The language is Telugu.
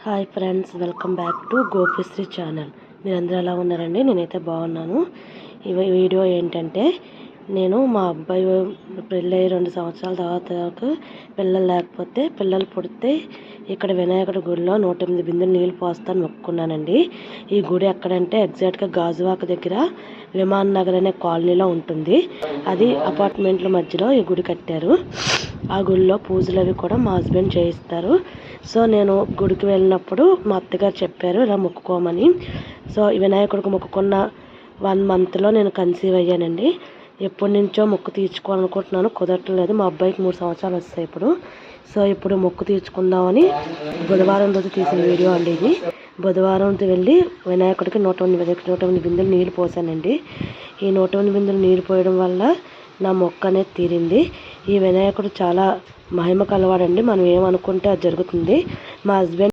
Hi friends, welcome back to Gopisri channel. మీరందరూ ఎలా ఉన్నారండి? నేనైతే బాగున్నాను. ఈ వీడియో ఏంటంటే, నేను మా అబ్బాయి పెళ్ళి 2 సంవత్సరాల తర్వాత పిల్లలు లేకపోతే పిల్లలు పుడితే ఇక్కడ వినాయకుడి గుడిలో 108 బిందెలు నీళ్ళు పోస్తాను మొక్కుకున్నానండి. ఈ గుడి ఎక్కడంటే ఎగ్జాక్ట్గా గాజువాక దగ్గర విమాన్ నగర్ అనే కాలనీలో ఉంటుంది. అది అపార్ట్మెంట్ల మధ్యలో ఈ గుడి కట్టారు. ఆ గుడిలో పూజలు అవి కూడా మా హస్బెండ్ చేయిస్తారు. సో నేను గుడికి వెళ్ళినప్పుడు మా అత్తగారు చెప్పారు ఇలా మొక్కుకోమని. సో వినాయకుడికి మొక్కుకున్న 1 మంత్లో నేను కన్సీవ్ అయ్యానండి. ఎప్పటి నుంచో మొక్కు తీర్చుకోవాలనుకుంటున్నాను, కుదరట్లేదు. మా అబ్బాయికి 3 సంవత్సరాలు వస్తాయి ఇప్పుడు. సో ఇప్పుడు మొక్కు తీర్చుకుందామని బుధవారం రోజు తీసిన వీడియో అండి ఇది. బుధవారం వెళ్ళి వినాయకుడికి 108 బిందెలు నీళ్ళు పోసానండి. ఈ 108 బిందెలు నీళ్ళు పోయడం వల్ల నా మొక్క అనేది తీరింది. ఈ వినాయకుడు చాలా మహిమ కలవాడండి. మనం ఏమనుకుంటే అది జరుగుతుంది. మా హస్బెండ్